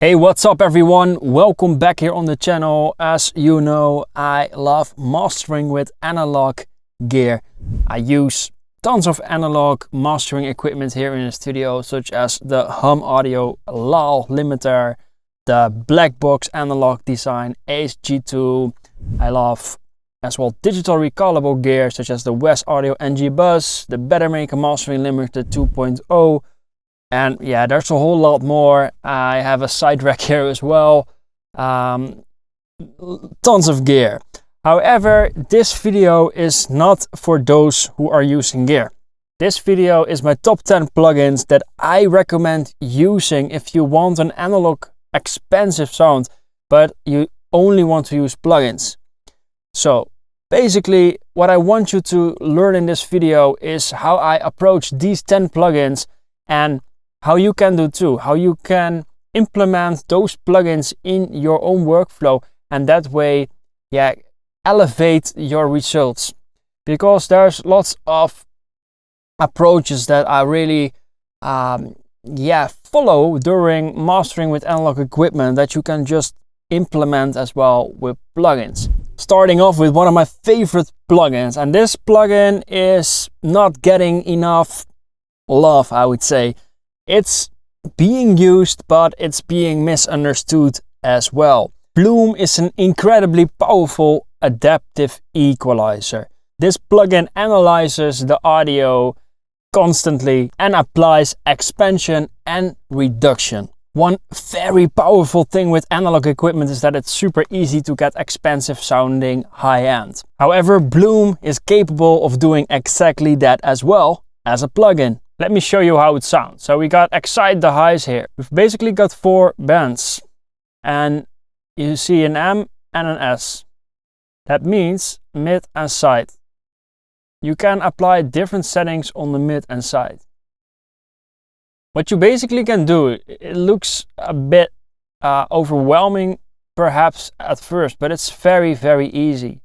Hey, what's up everyone? Welcome back here on the channel. As you know, I love mastering with analog gear. I use tons of analog mastering equipment here in the studio, such as the Hum Audio LAL limiter, the Black Box analog design ACE-G2. I love as well digital recallable gear such as the West Audio NG Bus, the Better Maker Mastering Limiter 2.0. And yeah, there's a whole lot more. I have a side rack here as well. Tons of gear. However, this video is not for those who are using gear. This video is my top 10 plugins that I recommend using if you want an analog expensive sound, but you only want to use plugins. So basically, what I want you to learn in this video is how I approach these 10 plugins and how you can do too, how you can implement those plugins in your own workflow and that way, yeah, elevate your results. Because there's lots of approaches that I really, follow during mastering with analog equipment that you can just implement as well with plugins. Starting off with one of my favorite plugins, and this plugin is not getting enough love, I would say. It's being used, but it's being misunderstood as well. Bloom is an incredibly powerful adaptive equalizer. This plugin analyzes the audio constantly and applies expansion and reduction. One very powerful thing with analog equipment is that it's super easy to get expensive sounding high end. However, Bloom is capable of doing exactly that as well as a plugin. Let me show you how it sounds. So we got excite the highs here. We've basically got 4 bands and you see an M and an S. That means mid and side. You can apply different settings on the mid and side. What you basically can do, it looks a bit overwhelming perhaps at first, but it's very, very easy.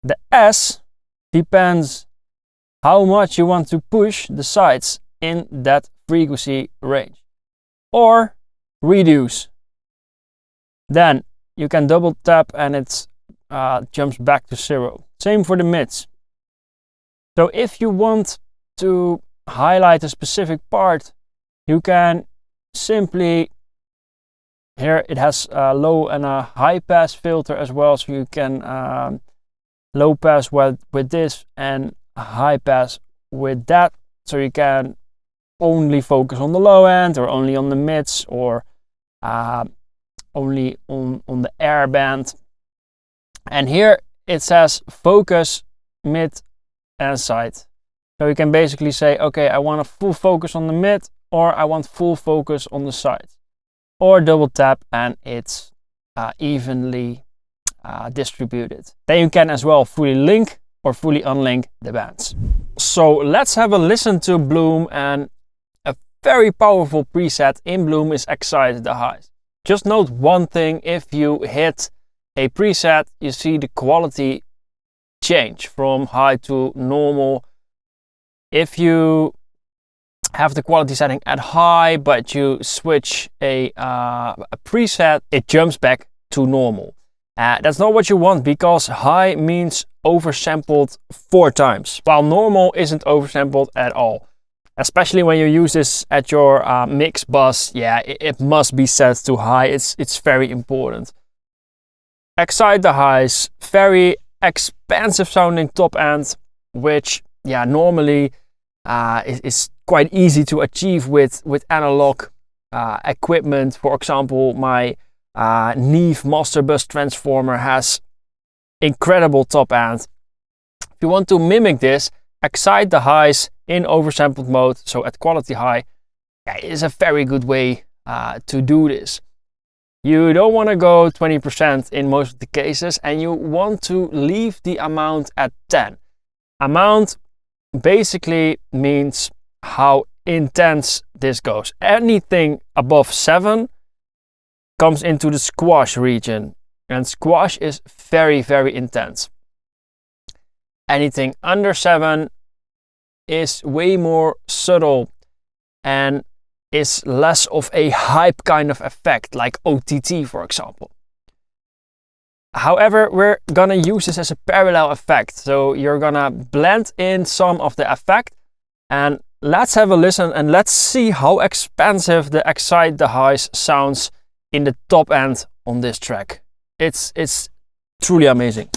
The S depends how much you want to push the sides in that frequency range or reduce. Then you can double tap and it jumps back to 0. Same for the mids. So if you want to highlight a specific part, you can simply, here it has a low and a high pass filter as well, so you can low pass with this and high pass with that, so you can only focus on the low end or only on the mids or only on the air band. And here it says focus mid and side. So you can basically say, okay, I want a full focus on the mid or I want full focus on the side. Or double tap and it's evenly distributed. Then you can as well fully link or fully unlink the bands. So let's have a listen to Bloom, and a very powerful preset in Bloom is excite the highs. Just note one thing: if you hit a preset, you see the quality change from high to normal. If you have the quality setting at high but you switch a preset, it jumps back to normal. That's not what you want, because high means oversampled 4 times, while normal isn't oversampled at all. Especially when you use this at your mix bus, yeah, it must be set to high. It's very important. Excite the highs, very expansive sounding top end, which yeah normally is quite easy to achieve with analog equipment. For example, my Neve Master Bus Transformer has incredible top end. If you want to mimic this, excite the highs in oversampled mode, so at quality high, is a very good way to do this. You don't want to go 20% in most of the cases, and you want to leave the amount at 10. Amount basically means how intense this goes. Anything above 7 comes into the squash region, and squash is very, very intense. Anything under 7 is way more subtle, and is less of a hype kind of effect, like OTT for example. However, we're gonna use this as a parallel effect. So you're gonna blend in some of the effect, and let's have a listen and let's see how expansive the Excite the Highs sounds in the top end on this track. It's truly amazing.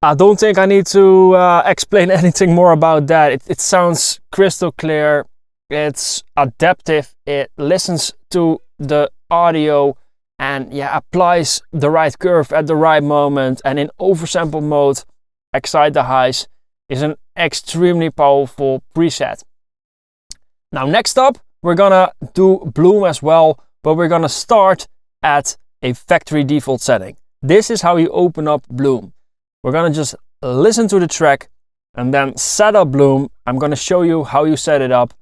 I don't think I need to explain anything more about that. It sounds crystal clear, it's adaptive, it listens to the audio and yeah, applies the right curve at the right moment. And in oversample mode, Excite the Highs is an extremely powerful preset. Now next up, we're gonna do Bloom as well, but we're gonna start at a factory default setting. This is how you open up Bloom. We're gonna just listen to the track and then set up Bloom. I'm gonna show you how you set it up.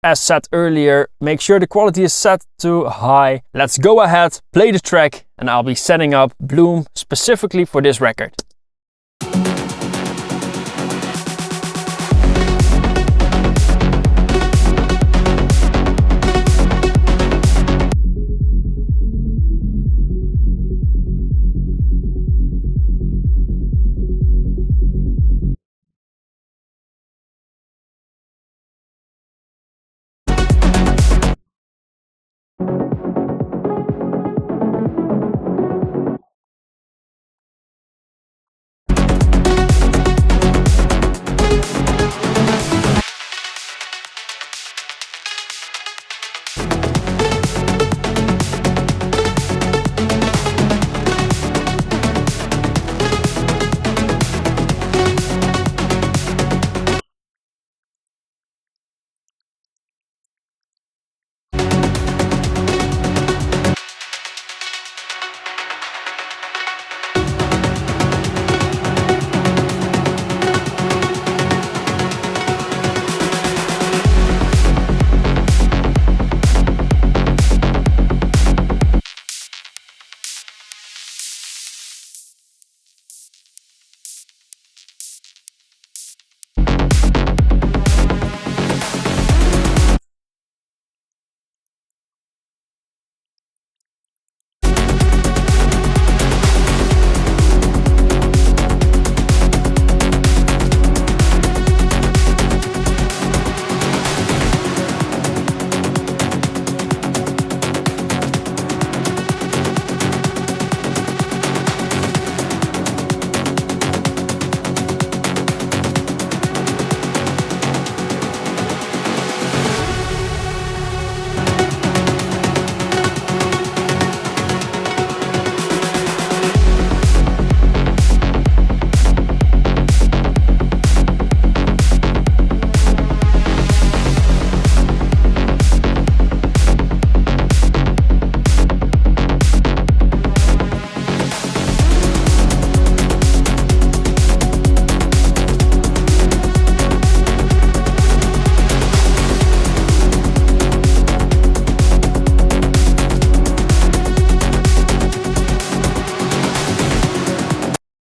As said earlier, make sure the quality is set to high. Let's go ahead, play the track, and I'll be setting up Bloom specifically for this record.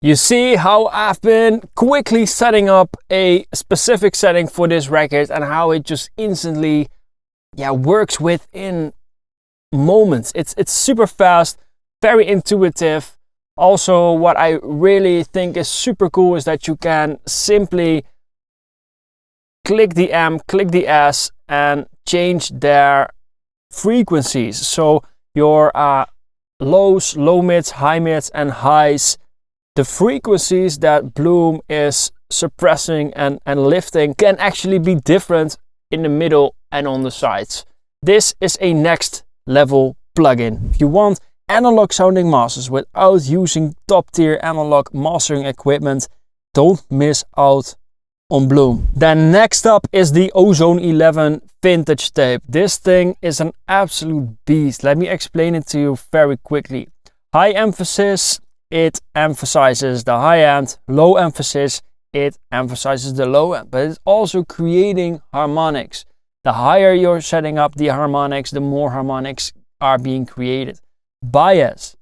You see how I've been quickly setting up a specific setting for this record and how it just instantly works within moments. It's super fast, very intuitive. Also, what I really think is super cool is that you can simply click the M, click the S and change their frequencies. So your lows, low mids, high mids, and highs, the frequencies that Bloom is suppressing and lifting can actually be different in the middle and on the sides. This is a next level plugin. If you want analog sounding masters without using top tier analog mastering equipment, don't miss out on Bloom. Then next up is the Ozone 11 vintage tape. This thing is an absolute beast. Let me explain it to you very quickly. High emphasis, it emphasizes the high end. Low emphasis, it emphasizes the low end. But it's also creating harmonics. The higher you're setting up the harmonics, the more harmonics are being created. Bias.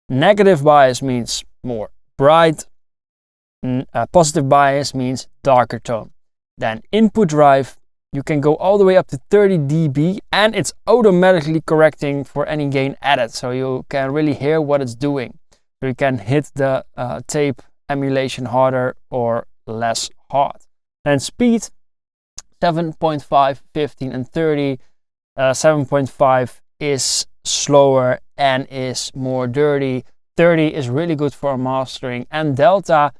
Negative bias means more bright. Positive bias means darker tone. Then input drive, you can go all the way up to 30 dB and it's automatically correcting for any gain added. So you can really hear what it's doing. So you can hit the tape emulation harder or less hard. Then speed, 7.5, 15 and 30. 7.5 is slower and is more dirty. 30 is really good for mastering, and delta,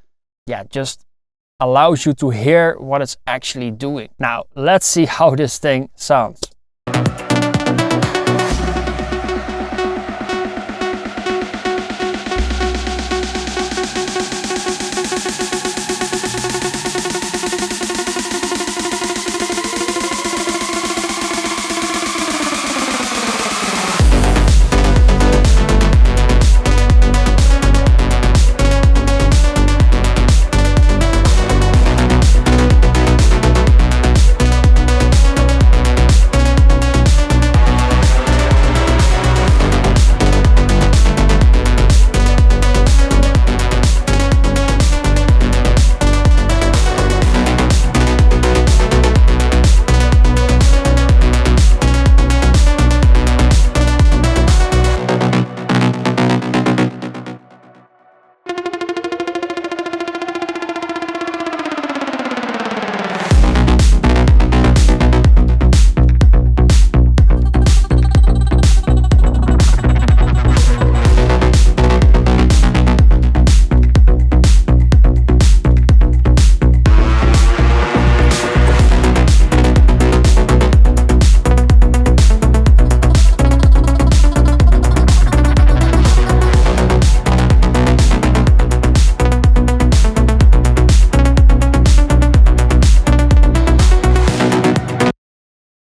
yeah, just allows you to hear what it's actually doing. Now, let's see how this thing sounds.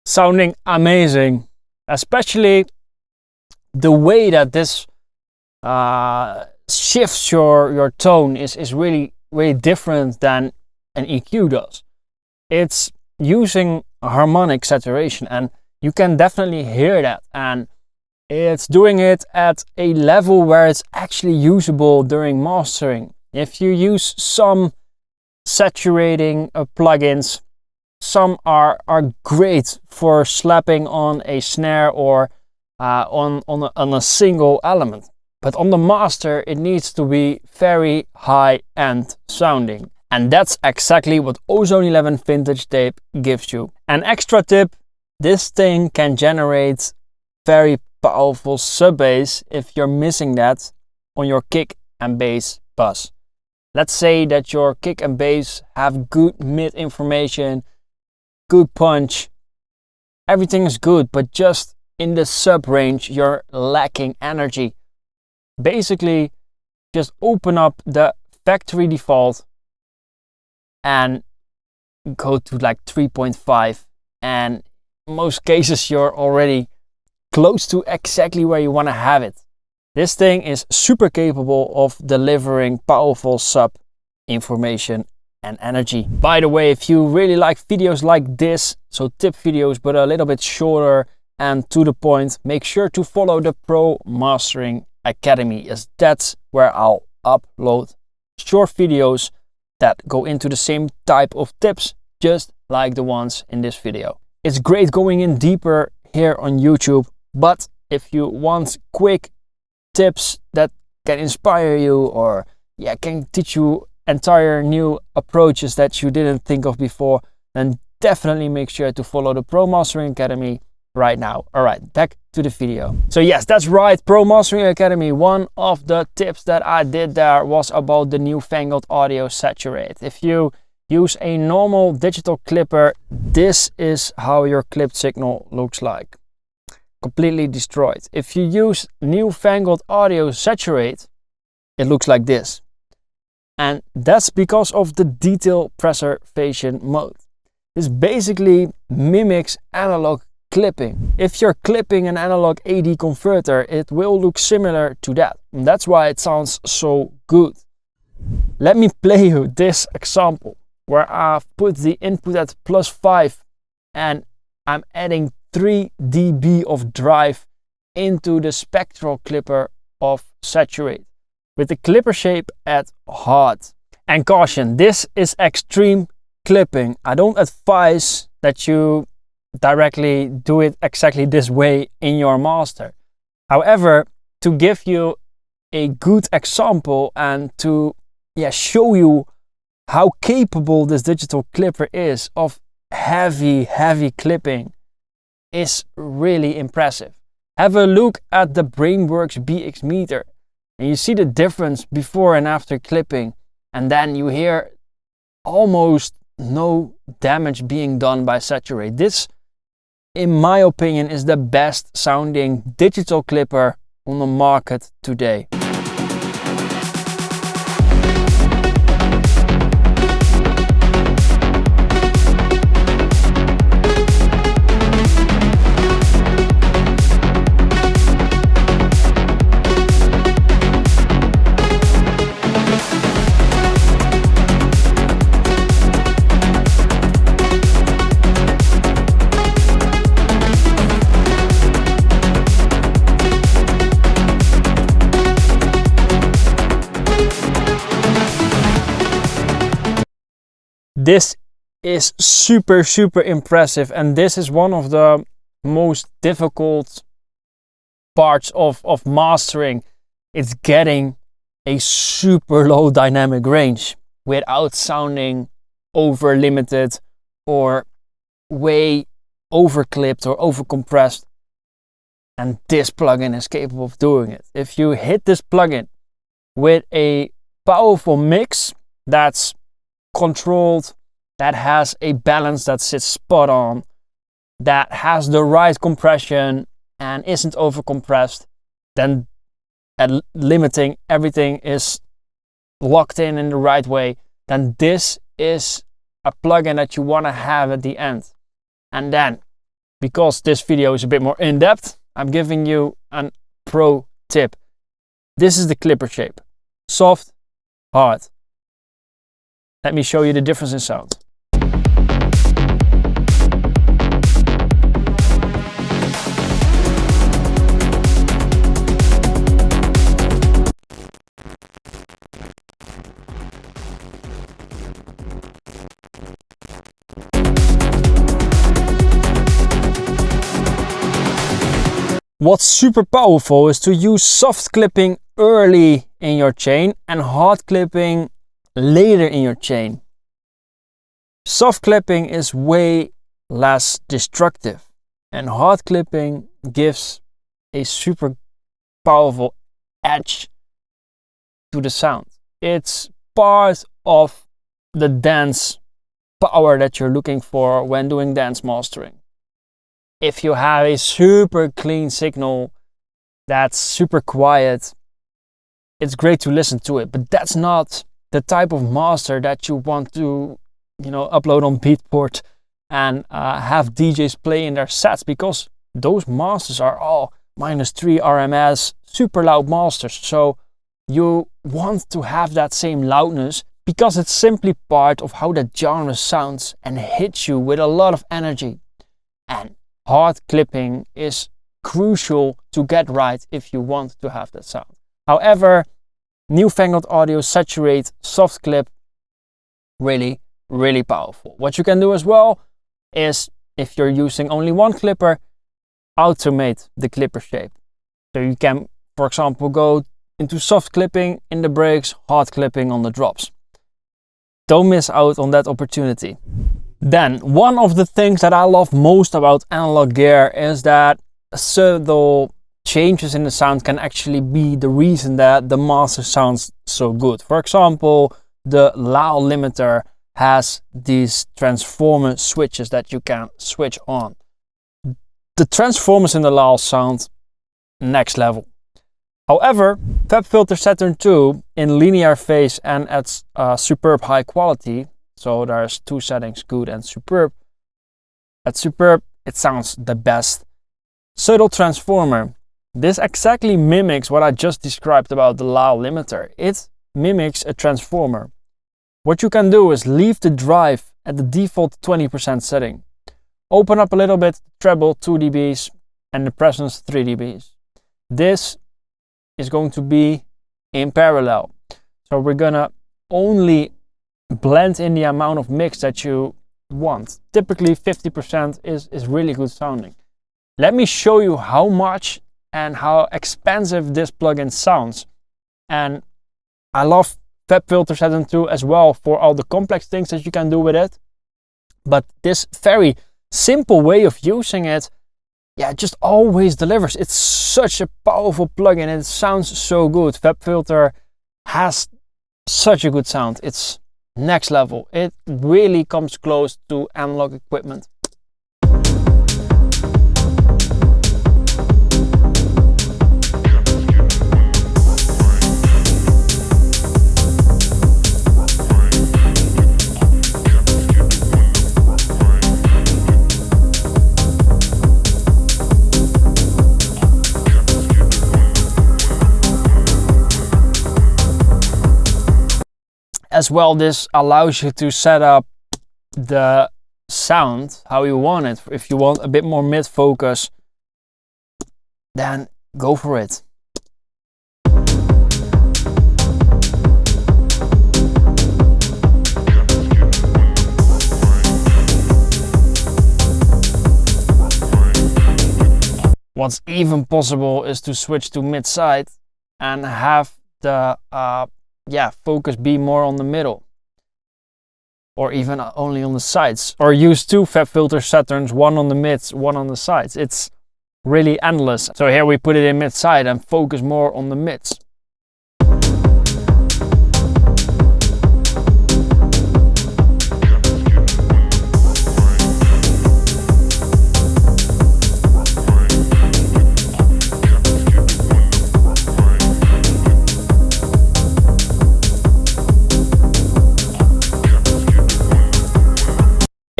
Sounding amazing, especially the way that this shifts your tone is really different than an EQ does. It's using harmonic saturation and you can definitely hear that, and it's doing it at a level where it's actually usable during mastering. If you use some saturating plugins, some are great for slapping on a snare or on a single element. But on the master, it needs to be very high-end sounding. And that's exactly what Ozone 11 vintage tape gives you. An extra tip, this thing can generate very powerful sub-bass if you're missing that on your kick and bass bus. Let's say that your kick and bass have good mid information, good punch, everything is good, but just in the sub range you're lacking energy. Basically, just open up the factory default and go to like 3.5, and in most cases you're already close to exactly where you want to have it. This thing is super capable of delivering powerful sub information and energy. By the way, if you really like videos like this, so tip videos but a little bit shorter and to the point, make sure to follow the Pro Mastering Academy, as that's where I'll upload short videos that go into the same type of tips, just like the ones in this video. It's great going in deeper here on YouTube, but if you want quick tips that can inspire you or can teach you entire new approaches that you didn't think of before, then definitely make sure to follow the Pro Mastering Academy right now. All right, back to to the video. So yes, that's right, Pro Mastering Academy. One of the tips that I did there was about the Newfangled Saturate. If you use a normal digital clipper, this is how your clipped signal looks like. Completely destroyed. If you use Newfangled Saturate, it looks like this. And that's because of the detail preservation mode. This basically mimics analog clipping. If you're clipping an analog AD converter, it will look similar to that. And that's why it sounds so good. Let me play you this example where I've put the input at +5 and I'm adding 3 dB of drive into the spectral clipper of Saturate, with the clipper shape at hard. And caution, this is extreme clipping. I don't advise that you directly do it exactly this way in your master. However, to give you a good example and to show you how capable this digital clipper is of heavy clipping is really impressive. Have a look at the Brainworks BX meter and you see the difference before and after clipping, and then you hear almost no damage being done by Saturate. This, in my opinion, is the best sounding digital clipper on the market today. This is super impressive, and this is one of the most difficult parts of mastering. It's getting a super low dynamic range without sounding over limited or way over clipped or over compressed, and this plugin is capable of doing it. If you hit this plugin with a powerful mix that's controlled, that has a balance that sits spot on, that has the right compression and isn't over compressed, then limiting everything is locked in the right way, then this is a plugin that you want to have at the end. And then, because this video is a bit more in-depth, I'm giving you a pro tip. This is the clipper shape. Soft, hard. Let me show you the difference in sound. What's super powerful is to use soft clipping early in your chain and hard clipping later in your chain. Soft clipping is way less destructive, and hard clipping gives a super powerful edge to the sound. It's part of the dance power that you're looking for when doing dance mastering. If you have a super clean signal that's super quiet, it's great to listen to it, but that's not the type of master that you want to, upload on Beatport and have DJs play in their sets, because those masters are all -3 RMS, super loud masters. So you want to have that same loudness because it's simply part of how that genre sounds and hits you with a lot of energy. And hard clipping is crucial to get right if you want to have that sound. However, Newfangled Saturate soft clip, really powerful. What you can do as well is, if you're using only one clipper, automate the clipper shape. So you can, for example, go into soft clipping in the breaks, hard clipping on the drops. Don't miss out on that opportunity. Then, one of the things that I love most about analog gear is that subtle changes in the sound can actually be the reason that the master sounds so good. For example, the loud limiter has these transformer switches that you can switch on. The transformers in the loud sound next level. However, FabFilter Saturn 2 in linear phase and at superb high quality, so there's two settings, good and superb. At superb, it sounds the best. Subtle transformer. This exactly mimics what I just described about the loud limiter. It mimics a transformer. What you can do is leave the drive at the default 20% setting. Open up a little bit, treble 2 dBs and the presence 3 dBs. This is going to be in parallel. So we're gonna only blend in the amount of mix that you want. Typically 50% is really good sounding. Let me show you how much and how expensive this plugin sounds. And I love FabFilter Saturn 2 as well for all the complex things that you can do with it. But this very simple way of using it, yeah, it just always delivers. It's such a powerful plugin and it sounds so good. FabFilter has such a good sound. It's next level. It really comes close to analog equipment. As well, this allows you to set up the sound how you want it. If you want a bit more mid focus, then go for it. What's even possible is to switch to mid side and have the focus be more on the middle, or even only on the sides, or use two FabFilter Saturns, one on the mids, one on the sides. It's really endless. So here we put it in mid side and focus more on the mids.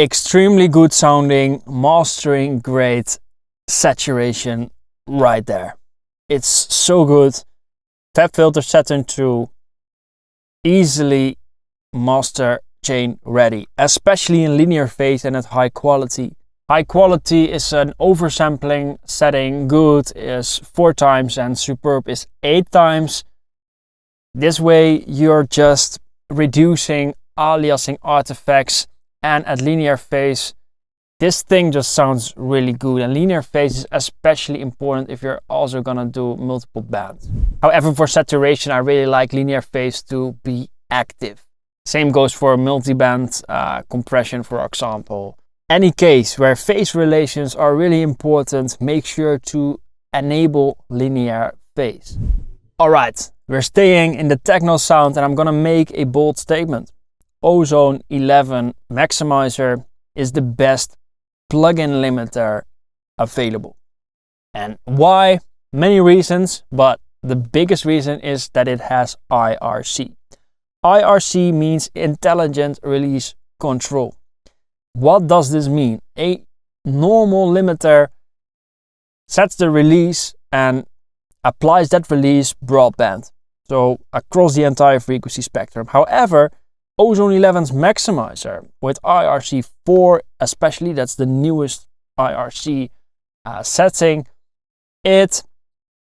Extremely good sounding, mastering great, saturation right there. It's so good. FabFilter Saturn 2, easily master chain ready, especially in linear phase and at high quality. High quality is an oversampling setting, good is 4 times and superb is 8 times. This way you're just reducing aliasing artifacts. And at linear phase, this thing just sounds really good. And linear phase is especially important if you're also gonna do multiple bands. However, for saturation, I really like linear phase to be active. Same goes for multi-band compression, for example. Any case where phase relations are really important, make sure to enable linear phase. All right, we're staying in the techno sound and I'm gonna make a bold statement. Ozone Maximizer is the best plugin limiter available. And why? Many reasons, but the biggest reason is that it has IRC. IRC means Intelligent Release Control. What does this mean? A normal limiter sets the release and applies that release broadband, so across the entire frequency spectrum. However, Ozone 11's Maximizer with IRC4 especially, that's the newest IRC setting, it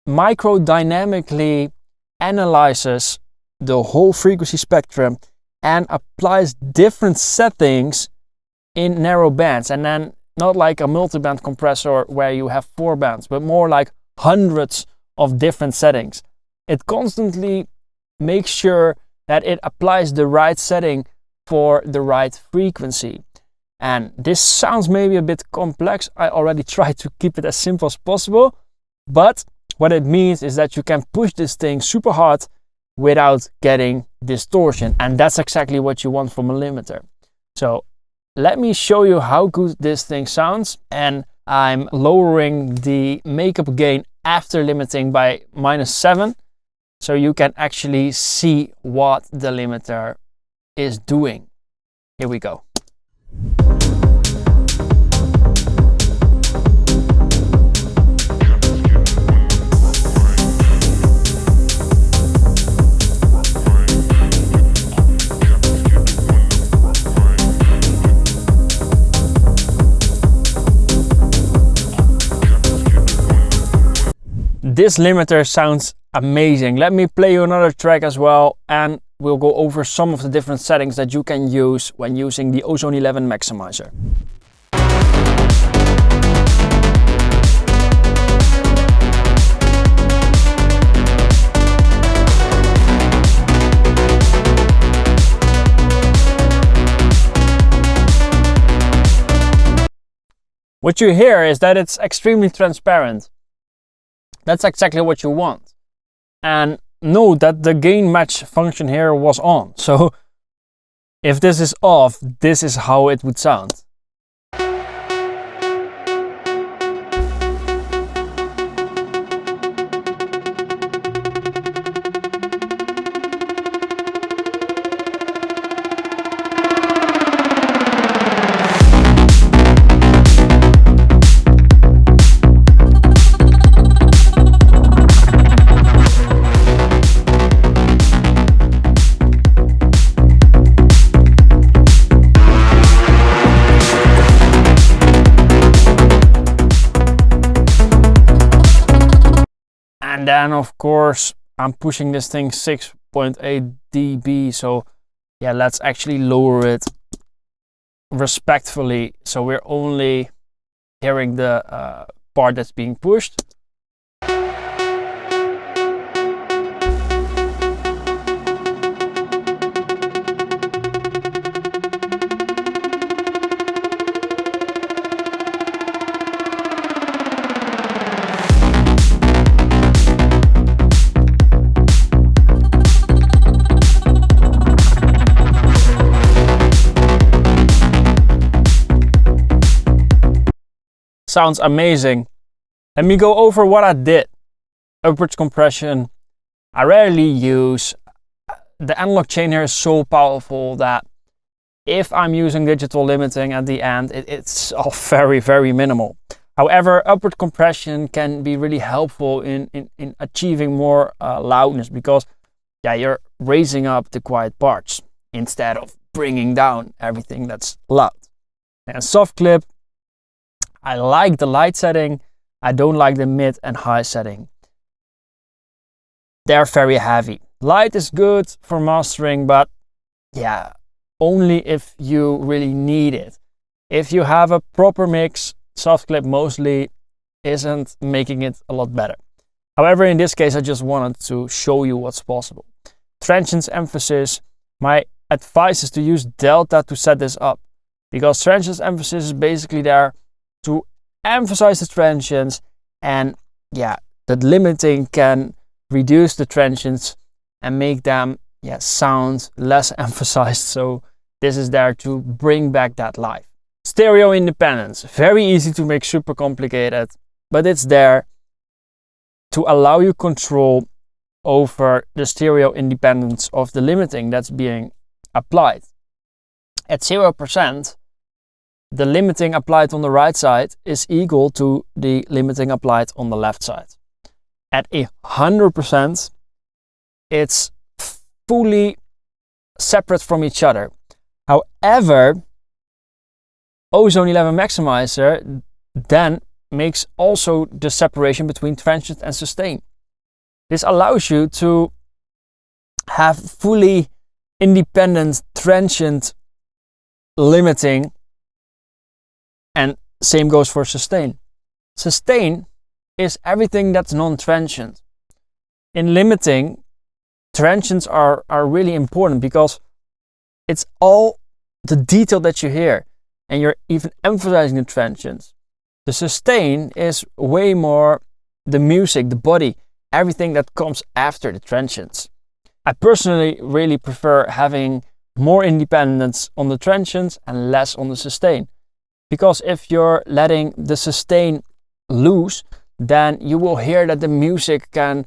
microdynamically analyzes the whole frequency spectrum and applies different settings in narrow bands. And then not like a multi-band compressor where you have 4 bands, but more like hundreds of different settings. It constantly makes sure that it applies the right setting for the right frequency. And this sounds maybe a bit complex. I already tried to keep it as simple as possible, but what it means is that you can push this thing super hard without getting distortion. And that's exactly what you want from a limiter. So let me show you how good this thing sounds. And I'm lowering the makeup gain after limiting by -7. So you can actually see what the limiter is doing. Here we go. This limiter sounds amazing. Let me play you another track as well, and we'll go over some of the different settings that you can use when using the Ozone Maximizer. What you hear is that it's extremely transparent. That's exactly what you want. And note that the gain match function here was on. So if this is off, this is how it would sound. And then of course I'm pushing this thing 6.8 dB, so yeah, let's actually lower it respectfully so we're only hearing the part that's being pushed. Sounds amazing. Let me go over what I did. Upwards compression. I rarely use. The analog chain here is so powerful that if I'm using digital limiting at the end, it's all very, very minimal. However, upward compression can be really helpful in achieving more loudness, because yeah, you're raising up the quiet parts instead of bringing down everything that's loud. And soft clip, I like the light setting. I don't like the mid and high setting. They're very heavy. Light is good for mastering, but yeah, only if you really need it. If you have a proper mix, soft clip mostly isn't making it a lot better. However, in this case, I just wanted to show you what's possible. Transients emphasis. My advice is to use delta to set this up, because transients emphasis is basically there to emphasize the transients, and yeah, the limiting can reduce the transients and make them sound less emphasized. So this is there to bring back that life. Stereo independence, very easy to make super complicated, but it's there to allow you control over the stereo independence of the limiting that's being applied. At 0%, the limiting applied on the right side is equal to the limiting applied on the left side. At 100%, it's fully separate from each other. However, Ozone Maximizer then makes also the separation between transient and sustain. This allows you to have fully independent transient limiting, and same goes for sustain. Sustain is everything that's non-transient. In limiting, transients are really important, because it's all the detail that you hear. and you're even emphasizing the transients. The sustain is way more the music, the body, everything that comes after the transients. I personally really prefer having more independence on the transients and less on the sustain. Because if you're letting the sustain loose, then you will hear that the music can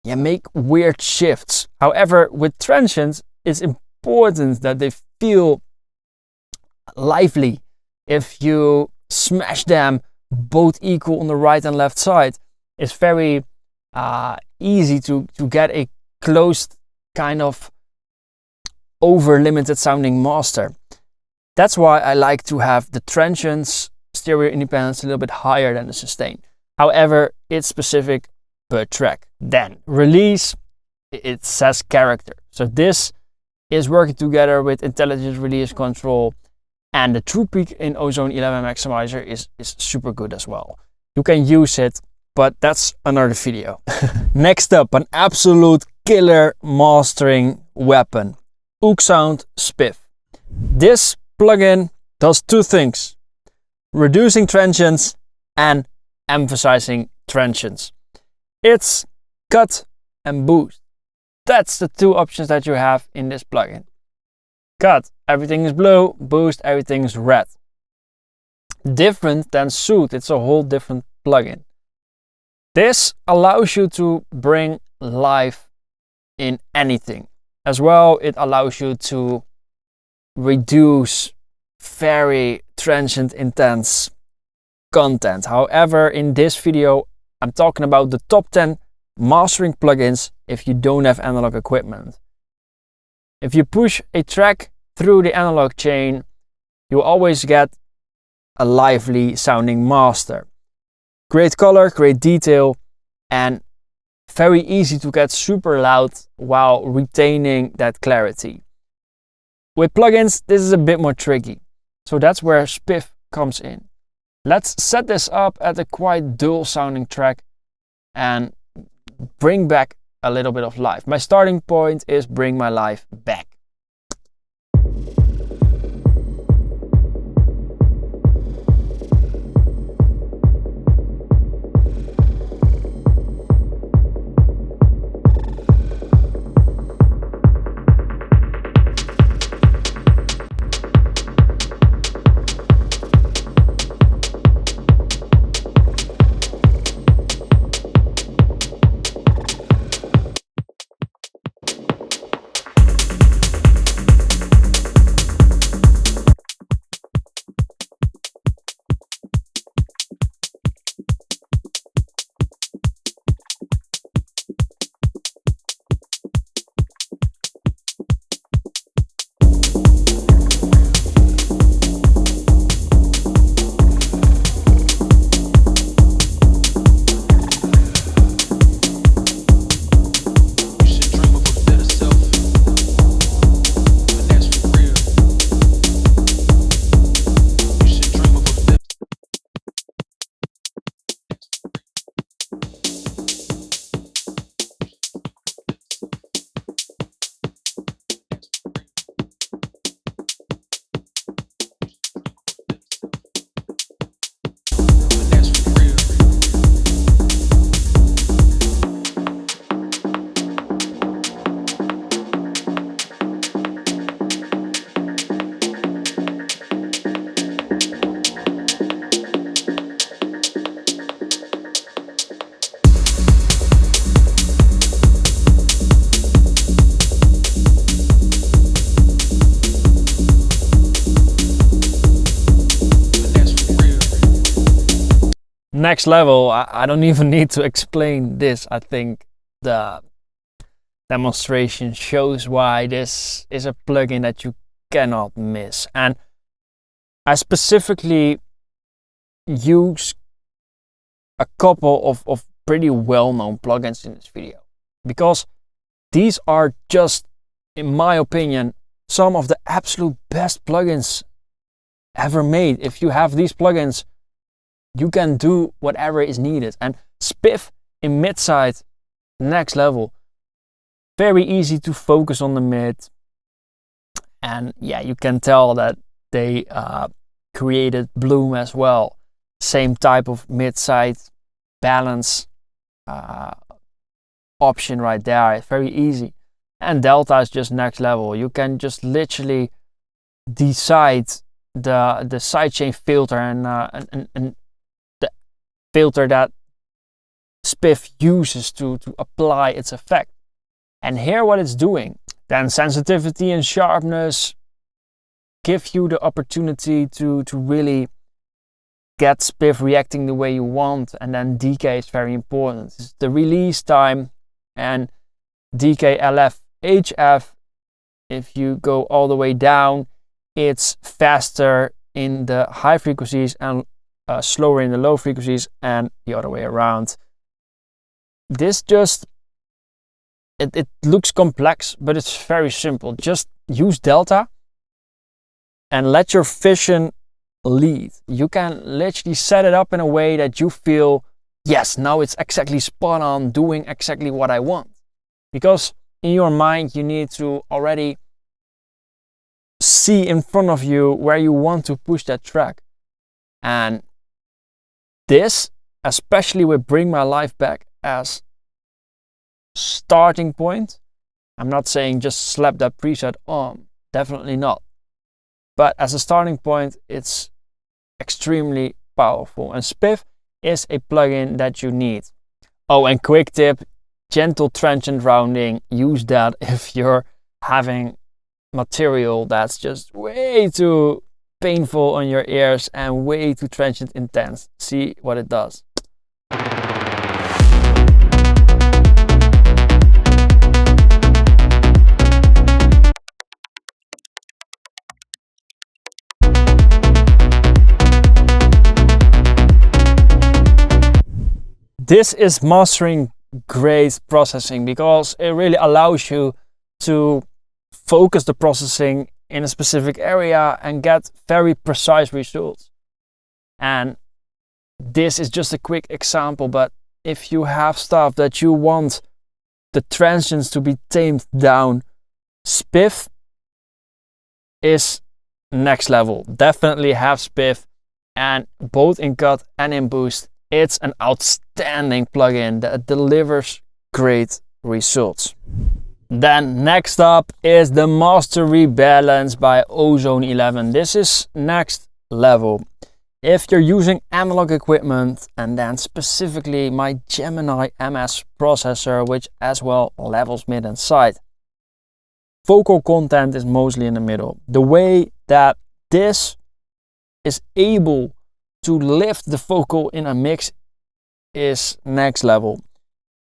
make weird shifts. However, with transients, it's important that they feel lively. If you smash them both equal on the right and left side, it's very easy to get a closed kind of over limited sounding master. That's why I like to have the transients stereo independence a little bit higher than the sustain. However, it's specific per track. Then release, it says character. So this is working together with intelligent release control, and the true peak in Ozone 11 Maximizer is super good as well. You can use it, but that's another video. Next up, an absolute killer mastering weapon, Oeksound Spiff. This plugin does two things: reducing transients and emphasizing transients. It's cut and boost. That's the two options that you have in this plugin. Cut, everything is blue; boost, everything is red. Different than Soothe, it's a whole different plugin. This allows you to bring life in anything. As well, it allows you to reduce very transient intense content. However, in this video, I'm talking about the top 10 mastering plugins if you don't have analog equipment. If you push a track through the analog chain, you always get a lively sounding master. Great color, great detail, and very easy to get super loud while retaining that clarity. With plugins, this is a bit more tricky. So that's where Spiff comes in. Let's set this up at a quite dull sounding track and bring back a little bit of life. My starting point is bring my life back. Next level, I don't even need to explain this. I think the demonstration shows why this is a plugin that you cannot miss. And I specifically use a couple of pretty well-known plugins in this video, because these are just, in my opinion, some of the absolute best plugins ever made. If you have these plugins, you can do whatever is needed. And Spiff in mid-side, next level. Very easy to focus on the mid. And yeah, you can tell that they created bloom as well. Same type of mid-side balance option right there. It's very easy. And delta is just next level. You can just literally decide the sidechain filter and the filter that Spiff uses to apply its effect. And here what it's doing. Then sensitivity and sharpness give you the opportunity to really get Spiff reacting the way you want. And then decay is very important. It's the release time and decay LF HF. If you go all the way down, it's faster in the high frequencies and slower in the low frequencies, and the other way around. This just, it looks complex, but it's very simple. Just use delta and let your vision lead. You can literally set it up in a way that you feel, yes, now it's exactly spot on, doing exactly what I want. Because in your mind, you need to already see in front of you where you want to push that track. And this, especially with Bring My Life Back as starting point, I'm not saying just slap that preset on, definitely not. But as a starting point, it's extremely powerful. And Spiff is a plugin that you need. Oh, and quick tip, gentle transient rounding. Use that if you're having material that's just way too painful on your ears and way too transient intense. See what it does. This is mastering grade processing because it really allows you to focus the processing in a specific area and get very precise results. And this is just a quick example, but if you have stuff that you want the transients to be tamed down, Spiff is next level. Definitely have Spiff, and both in cut and in boost, it's an outstanding plugin that delivers great results. Then next up is the Master Rebalance by Ozone 11. This is next level. If you're using analog equipment, and then specifically my Gemini MS processor, which as well levels mid and side. Vocal content is mostly in the middle. The way that this is able to lift the vocal in a mix is next level.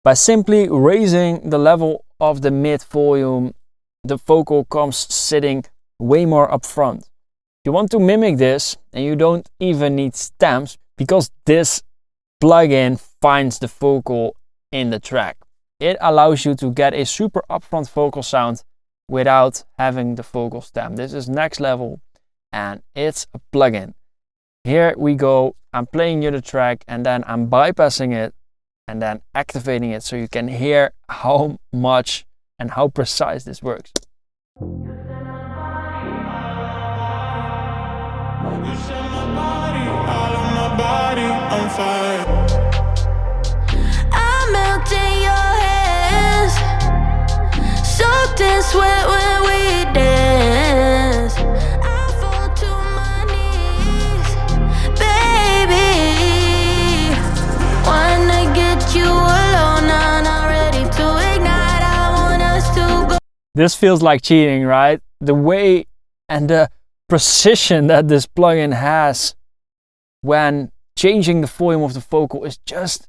By simply raising the level of the mid volume, the vocal comes sitting way more up front. You want to mimic this, and you don't even need stems because this plugin finds the vocal in the track. It allows you to get a super upfront vocal sound without having the vocal stem. This is next level, and it's a plugin. Here we go. I'm playing you the track, and then I'm bypassing it and then activating it so you can hear how much and how precise this works. I melt in your hands, soaked in sweat when we dance. I fall to my knees, baby. Wanna get you alone, I'm not ready to ignite. I want us to go. This feels like cheating, right? The way and the precision that this plugin has when changing the volume of the vocal is just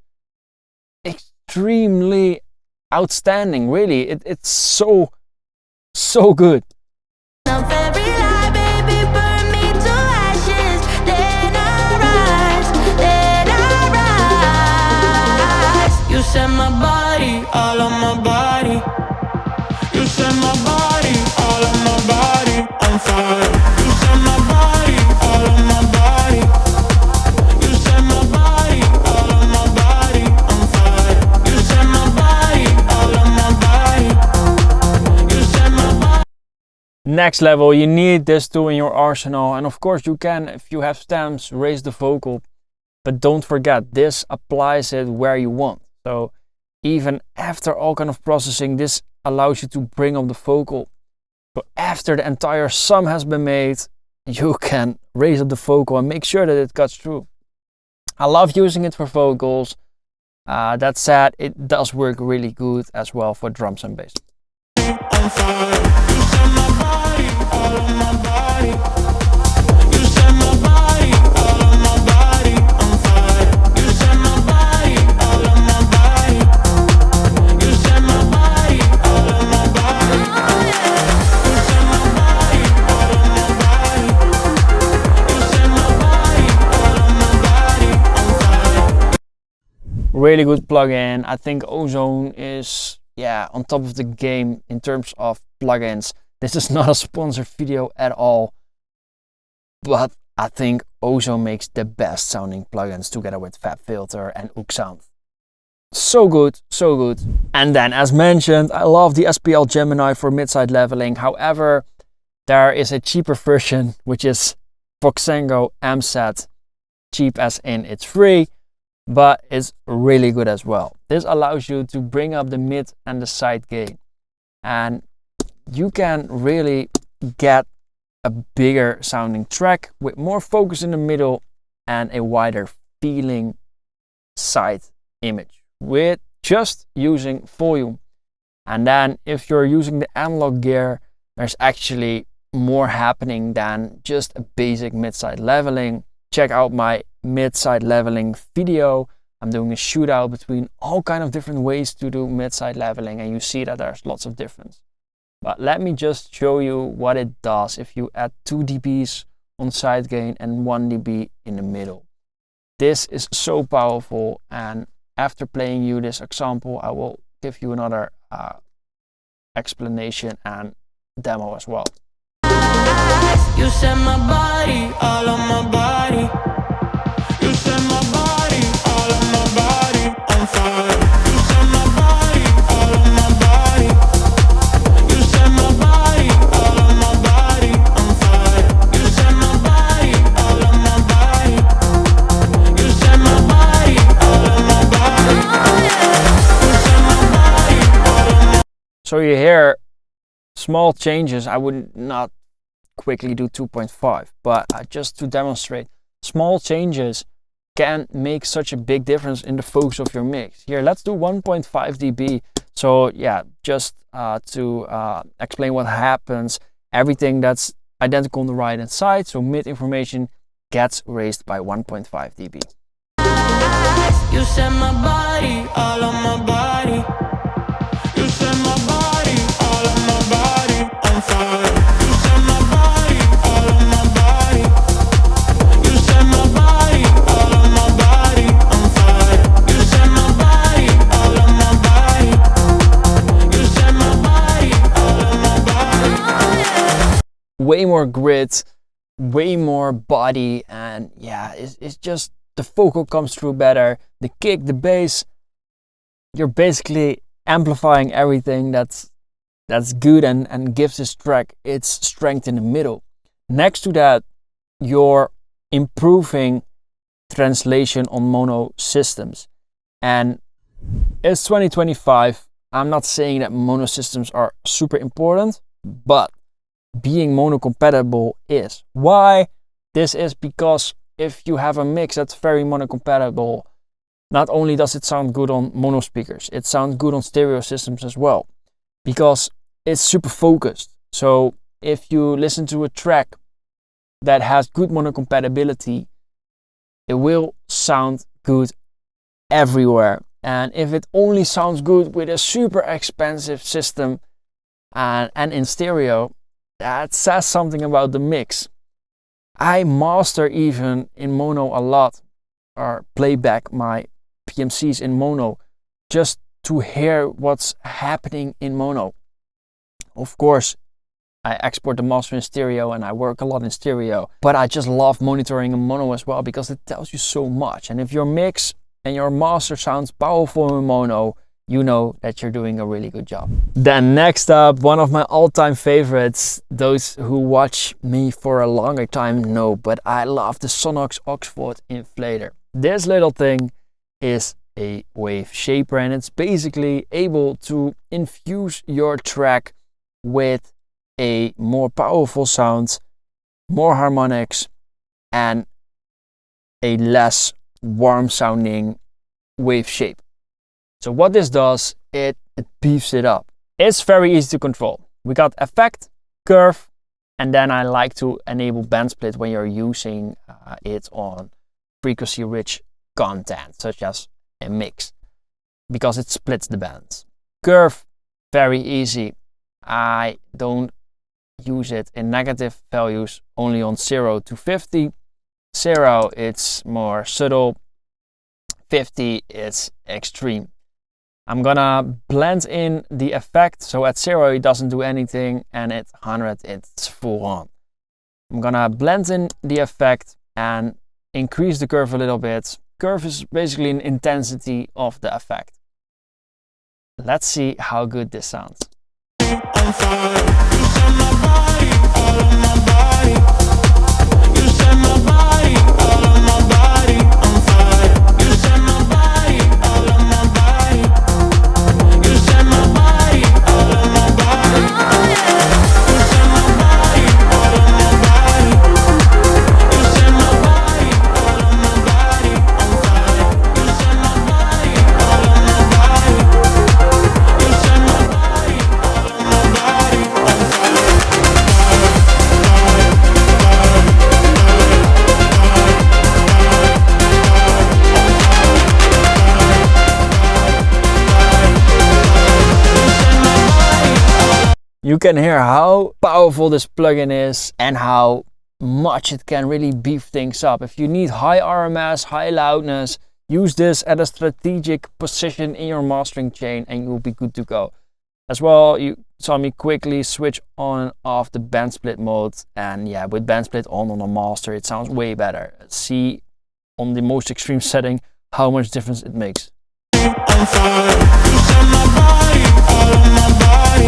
extremely outstanding. Really, it's so good. You set my body, all on my body. You set my body, all on my body on fire. You set my body, all on my body. You set my body, all on my body on fire. You set my body, all on my body. You set my body. next level. You need this tool in your arsenal, and of course you can, if you have stems, raise the vocal, but don't forget this applies it where you want. So even after all kind of processing, this allows you to bring up the vocal. So after the entire sum has been made, you can raise up the vocal and make sure that it cuts through. I love using it for vocals. That said, it does work really good as well for drums and bass. Really good plugin. I think Ozone is on top of the game in terms of plugins. This is not a sponsored video at all, but I think Ozone makes the best sounding plugins together with FabFilter and Oeksound. So good, so good. And then as mentioned, I love the SPL Gemini for mid-side leveling. However, there is a cheaper version, which is Voxengo MSED. Cheap as in it's free, but it's really good as well. This allows you to bring up the mid and the side gain, and you can really get a bigger sounding track with more focus in the middle and a wider feeling side image with just using volume. And then if you're using the analog gear, there's actually more happening than just a basic mid-side leveling. Check out my mid-side leveling video. I'm doing a shootout between all kind of different ways to do mid-side leveling, and you see that there's lots of difference. But let me just show you what it does if you add 2 dBs on side gain and 1 dB in the middle. This is so powerful, and after playing you this example, I will give you another explanation and demo as well. You set my body, all on my body. You set my body, all on my body on fire. You set my body, all on my body. You set my body, all on my body on fire. You set my body, all on my body. You set my body, all on my body. You set my body, all on my. So you hear small changes. I would not quickly do 2.5, but just to demonstrate, small changes can make such a big difference in the focus of your mix. Here, let's do 1.5 dB. So yeah, just to explain what happens, everything that's identical on the right hand side, so mid information, gets raised by 1.5 dB. You set my body, all on my body. You set my body, all on my body on fire. You set my body, all on my body. You set my body, all on my body on fire. You set my body, all on my body. You set my body, all on my body. Way more grit, way more body, and yeah, it's just the vocal comes through better. The kick, the bass, you're basically amplifying everything that's good and gives this track its strength in the middle. Next to that, you're improving translation on mono systems. And it's 2025. I'm not saying that mono systems are super important, but being mono compatible is. Why? This is because if you have a mix that's very mono compatible, not only does it sound good on mono speakers, it sounds good on stereo systems as well, because it's super focused. So if you listen to a track that has good mono compatibility, it will sound good everywhere. And if it only sounds good with a super expensive system and in stereo, that says something about the mix. I master even in mono a lot, or play back my PMCs in mono just to hear what's happening in mono. Of course, I export the master in stereo and I work a lot in stereo, but I just love monitoring in mono as well because it tells you so much. And if your mix and your master sounds powerful in mono, you know that you're doing a really good job. Then next up, one of my all-time favorites. Those who watch me for a longer time know, but I love the Sonnox Oeksound Inflator. This little thing is a wave shaper, and it's basically able to infuse your track with a more powerful sound, more harmonics, and a less warm sounding wave shape. So what this does, it beefs it up. It's very easy to control. We got effect, curve, and then I like to enable band split when you're using it on frequency rich content, such as a mix, because it splits the bands. Curve, very easy. I don't use it in negative values, only on 0 to 50. 0, it's more subtle. 50, it's extreme. I'm gonna blend in the effect, so at 0 it doesn't do anything, and at 100 it's full on. I'm gonna blend in the effect and increase the curve a little bit. Curve is basically an intensity of the effect. Let's see how good this sounds. On fire. You set my body all on my body. You set my body all on my body on fire. You set my body all on my body. You set my body all on my body. You set my body all on my body. You set my body all on my body on fire. You set my body all on my body. You set my body all on my body on fire. You can hear how powerful this plugin is and how much it can really beef things up. If you need high RMS, high loudness, use this at a strategic position in your mastering chain and you'll be good to go. As well, you saw me quickly switch on and off the band split mode, and yeah, with band split on a master it sounds way better. See on the most extreme setting how much difference it makes. On fire. You set my body all on my body.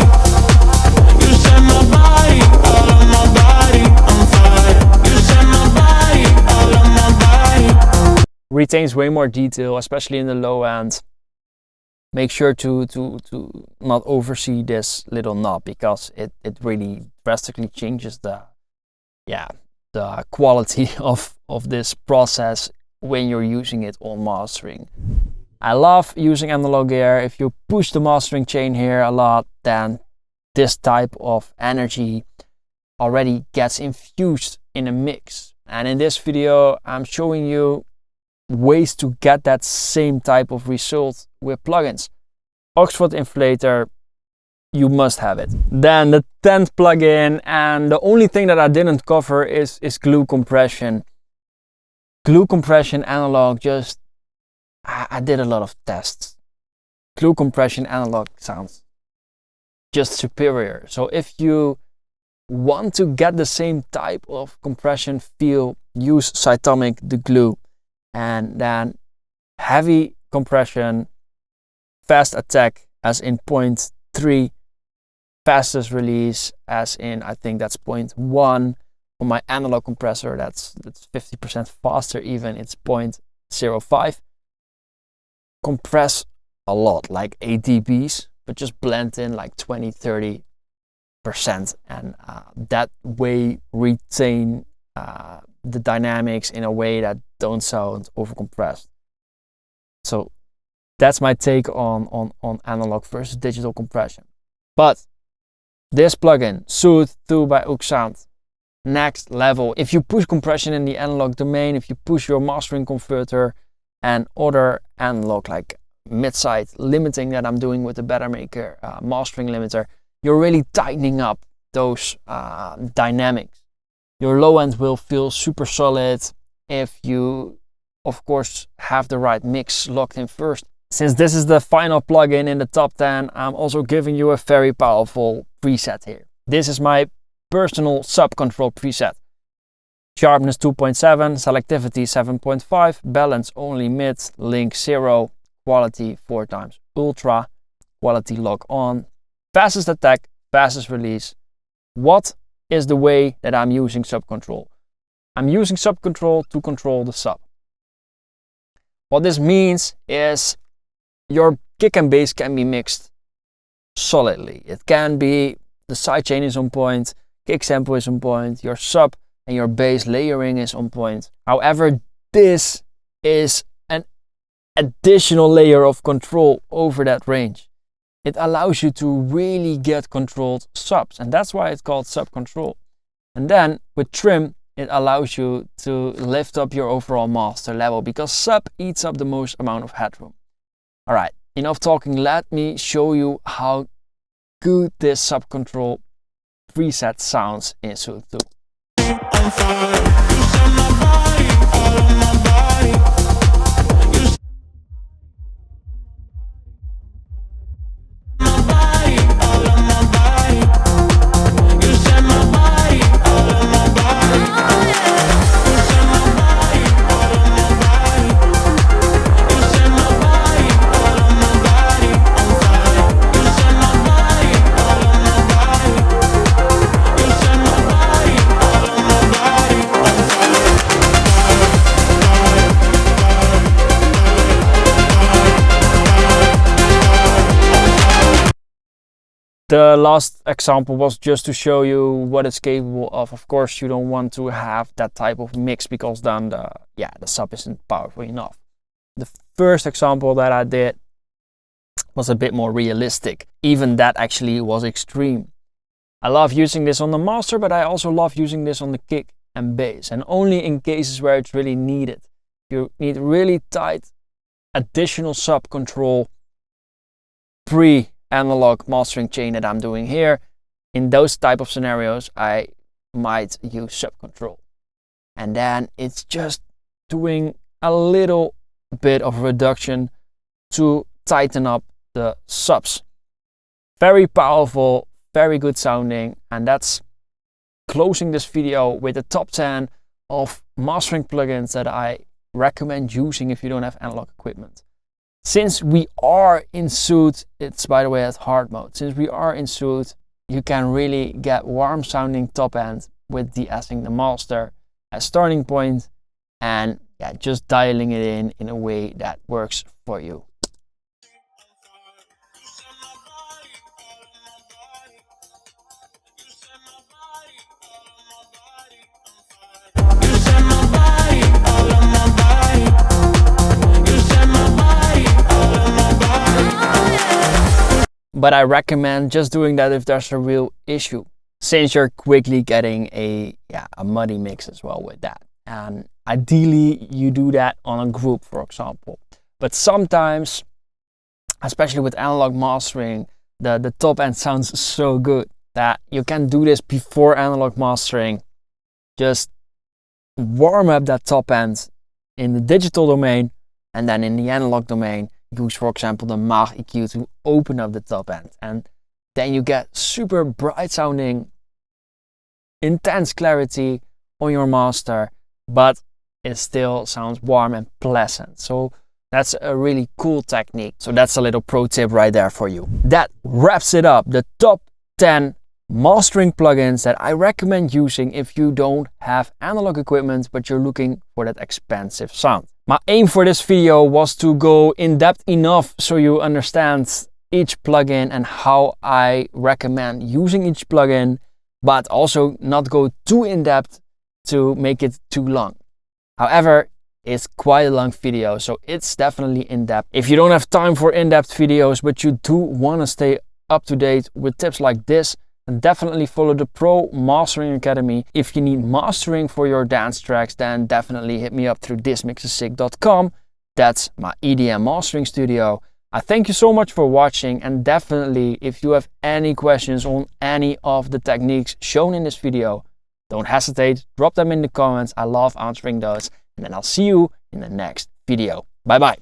You set my body all on my body on fire. You set my body all on my body. Retains way more detail, especially in the low end. Make sure to not oversee this little knob, because it really drastically changes the quality of this process when you're using it on mastering. I love using analog gear. If you push the mastering chain here a lot, then this type of energy already gets infused in a mix. And in this video, I'm showing you ways to get that same type of result with plugins. Oeksound Inflator, you must have it. Then the 10th plugin, and the only thing that I didn't cover is glue compression. Glue compression analog, just I did a lot of tests. Glue compression analog sounds just superior. So if you want to get the same type of compression feel, use Cytomic the glue, and then heavy compression, fast attack as in 0.3, fastest release as in, I think that's 0.1. On my analog compressor, that's 50% faster even, it's 0.05. Compress a lot, like 8 dBs, but just blend in like 20-30%, and that way retain the dynamics in a way that don't sound overcompressed. So that's my take on analog versus digital compression. But this plugin, Soothe 2 by Oeksound, next level. If you push compression in the analog domain, if you push your mastering converter and other analog like mid-side limiting that I'm doing with the Better Maker mastering limiter, you're really tightening up those dynamics. Your low end will feel super solid if you, of course, have the right mix locked in first. Since this is the final plugin in the top 10, I'm also giving you a very powerful preset here. This is my personal sub-control preset. Sharpness 2.7, selectivity 7.5, balance only mid, link 0, quality 4 times ultra quality lock on, fastest attack, fastest release. What is the way that I'm using sub control? I'm using sub control to control the sub. What this means is your kick and bass can be mixed solidly. It can be the sidechain is on point, kick sample is on point, your sub and your bass layering is on point. However, this is an additional layer of control over that range. It allows you to really get controlled subs, and that's why it's called sub control. And then with trim, it allows you to lift up your overall master level because sub eats up the most amount of headroom. All right, enough talking. Let me show you how good this sub control preset sounds in Soothe 2. The last example was just to show you what it's capable of. Of course, you don't want to have that type of mix because then the sub isn't powerful enough. The first example that I did was a bit more realistic. Even that actually was extreme. I love using this on the master, but I also love using this on the kick and bass, and only in cases where it's really needed. You need really tight additional sub control pre-analog mastering chain that I'm doing here. In those type of scenarios, I might use sub control. And then it's just doing a little bit of reduction to tighten up the subs. Very powerful, very good sounding, and that's closing this video with the top 10 of mastering plugins that I recommend using if you don't have analog equipment. Since we are in Soothe, it's by the way at hard mode. Since we are in Soothe, you can really get warm sounding top end with de-essing the master as starting point, and just dialing it in a way that works for you. But I recommend just doing that if there's a real issue, since you're quickly getting a muddy mix as well with that. And ideally you do that on a group, for example. But sometimes, especially with analog mastering, the top end sounds so good that you can do this before analog mastering. Just warm up that top end in the digital domain, and then in the analog domain, use, for example, the Maag EQ to open up the top end, and then you get super bright sounding, intense clarity on your master, but it still sounds warm and pleasant. So that's a really cool technique. So that's a little pro tip right there for you. That wraps it up, the top 10 mastering plugins that I recommend using if you don't have analog equipment but you're looking for that expensive sound. My aim for this video was to go in depth enough so you understand each plugin and how I recommend using each plugin, but also not go too in depth to make it too long. However, it's quite a long video, so it's definitely in depth. If you don't have time for in-depth videos, but you do want to stay up to date with tips like this, then definitely follow the Pro Mastering Academy. If you need mastering for your dance tracks, then definitely hit me up through thismixisick.com. That's my EDM mastering studio. I thank you so much for watching, and definitely if you have any questions on any of the techniques shown in this video, don't hesitate, drop them in the comments. I love answering those, and then I'll see you in the next video. Bye bye.